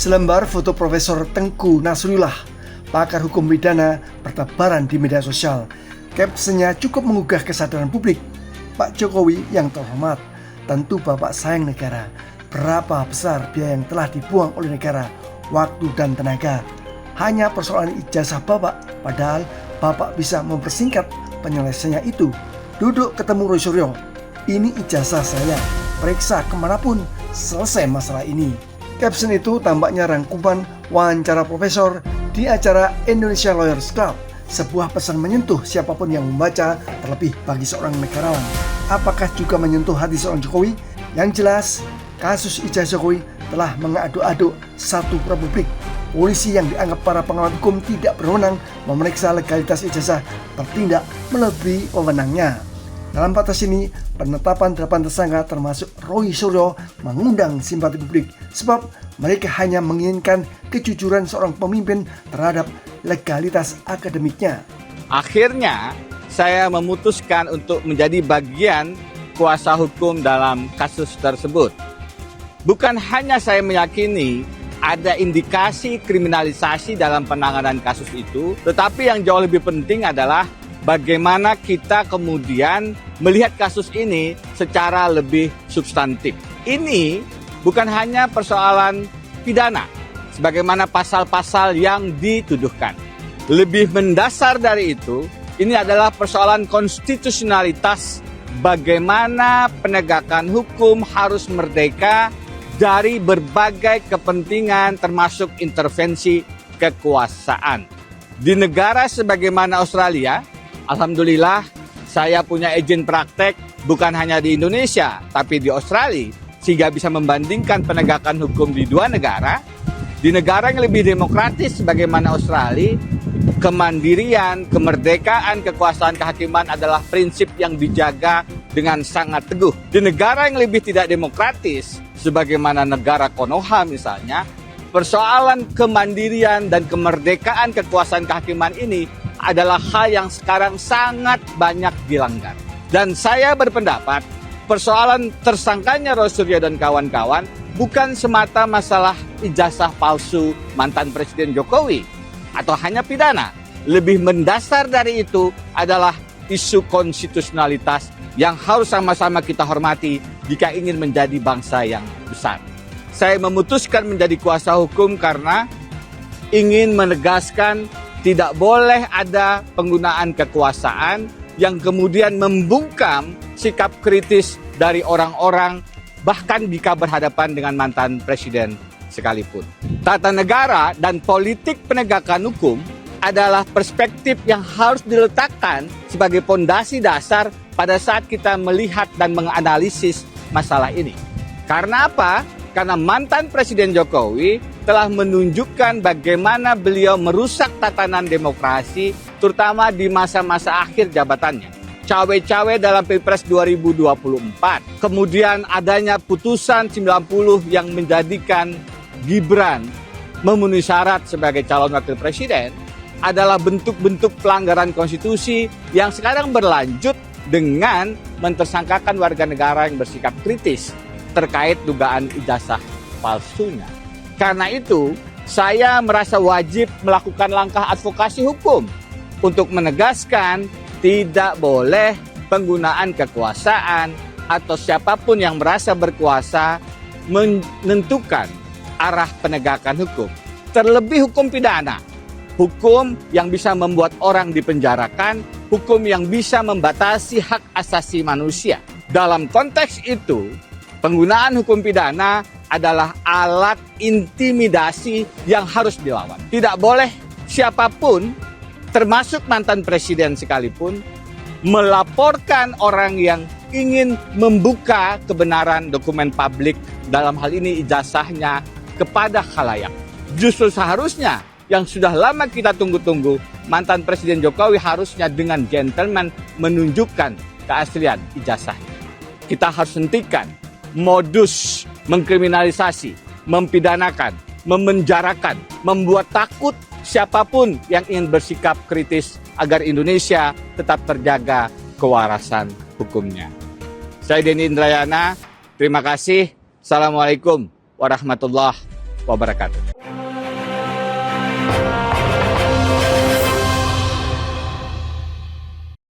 Selembar foto Profesor Tengku Nasrullah, pakar hukum pidana, bertebaran di media sosial. Captionnya cukup menggugah kesadaran publik. Pak Jokowi yang terhormat, tentu Bapak sayang negara. Berapa besar biaya yang telah dibuang oleh negara, waktu dan tenaga. Hanya persoalan ijazah Bapak, padahal Bapak bisa mempersingkat penyelesaiannya itu. Duduk ketemu Roy Suryo, ini ijazah saya, periksa kemanapun, selesai masalah ini. Caption itu tampaknya rangkuman wawancara profesor di acara Indonesia Lawyers Club. Sebuah pesan menyentuh siapapun yang membaca, terlebih bagi seorang negarawan. Apakah juga menyentuh hati seorang Jokowi? Yang jelas, kasus ijazah Jokowi telah mengaduk-aduk satu republik. Polisi yang dianggap para pengamat hukum tidak berwenang memeriksa legalitas ijazah bertindak melebihi wewenangnya. Dalam batas ini, penetapan 8 tersangka termasuk Roy Suryo mengundang simpati publik sebab mereka hanya menginginkan kejujuran seorang pemimpin terhadap legalitas akademiknya. Akhirnya, saya memutuskan untuk menjadi bagian kuasa hukum dalam kasus tersebut. Bukan hanya saya meyakini ada indikasi kriminalisasi dalam penanganan kasus itu, tetapi yang jauh lebih penting adalah bagaimana kita kemudian melihat kasus ini secara lebih substantif. Ini bukan hanya persoalan pidana, sebagaimana pasal-pasal yang dituduhkan. Lebih mendasar dari itu, ini adalah persoalan konstitusionalitas, bagaimana penegakan hukum harus merdeka dari berbagai kepentingan termasuk intervensi kekuasaan. Di negara sebagaimana Australia, alhamdulillah saya punya izin praktek bukan hanya di Indonesia tapi di Australia, sehingga bisa membandingkan penegakan hukum di dua negara. Di negara yang lebih demokratis sebagaimana Australia, kemandirian, kemerdekaan, kekuasaan kehakiman adalah prinsip yang dijaga dengan sangat teguh. Di negara yang lebih tidak demokratis, sebagaimana negara Konoha misalnya, persoalan kemandirian dan kemerdekaan kekuasaan kehakiman ini adalah hal yang sekarang sangat banyak dilanggar. Dan saya berpendapat, persoalan tersangkanya Roy Suryo dan kawan-kawan bukan semata masalah ijazah palsu mantan Presiden Jokowi atau hanya pidana. Lebih mendasar dari itu adalah isu konstitusionalitas yang harus sama-sama kita hormati jika ingin menjadi bangsa yang besar. Saya memutuskan menjadi kuasa hukum karena ingin menegaskan tidak boleh ada penggunaan kekuasaan yang kemudian membungkam sikap kritis dari orang-orang bahkan jika berhadapan dengan mantan presiden sekalipun. Tata negara dan politik penegakan hukum adalah perspektif yang harus diletakkan sebagai pondasi dasar pada saat kita melihat dan menganalisis masalah ini. Karena apa? Karena mantan Presiden Jokowi telah menunjukkan bagaimana beliau merusak tatanan demokrasi, terutama di masa-masa akhir jabatannya. Cawe-cawe dalam Pilpres 2024. Kemudian adanya putusan 90 yang menjadikan Gibran memenuhi syarat sebagai calon wakil presiden adalah bentuk-bentuk pelanggaran konstitusi yang sekarang berlanjut dengan mentersangkakan warga negara yang bersikap kritis terkait dugaan ijazah palsunya. Karena itu, saya merasa wajib melakukan langkah advokasi hukum untuk menegaskan tidak boleh penggunaan kekuasaan atau siapapun yang merasa berkuasa menentukan arah penegakan hukum. Terlebih hukum pidana, hukum yang bisa membuat orang dipenjarakan, hukum yang bisa membatasi hak asasi manusia. Dalam konteks itu, penggunaan hukum pidana adalah alat intimidasi yang harus dilawan. Tidak boleh siapapun, termasuk mantan presiden sekalipun, melaporkan orang yang ingin membuka kebenaran dokumen publik, dalam hal ini ijazahnya, kepada khalayak. Justru seharusnya yang sudah lama kita tunggu-tunggu, mantan Presiden Jokowi harusnya dengan gentleman menunjukkan keaslian ijazahnya. Kita harus hentikan modus mengkriminalisasi, mempidanakan, memenjarakan, membuat takut siapapun yang ingin bersikap kritis agar Indonesia tetap terjaga kewarasan hukumnya. Saya Denny Indrayana, terima kasih. Assalamualaikum warahmatullahi wabarakatuh.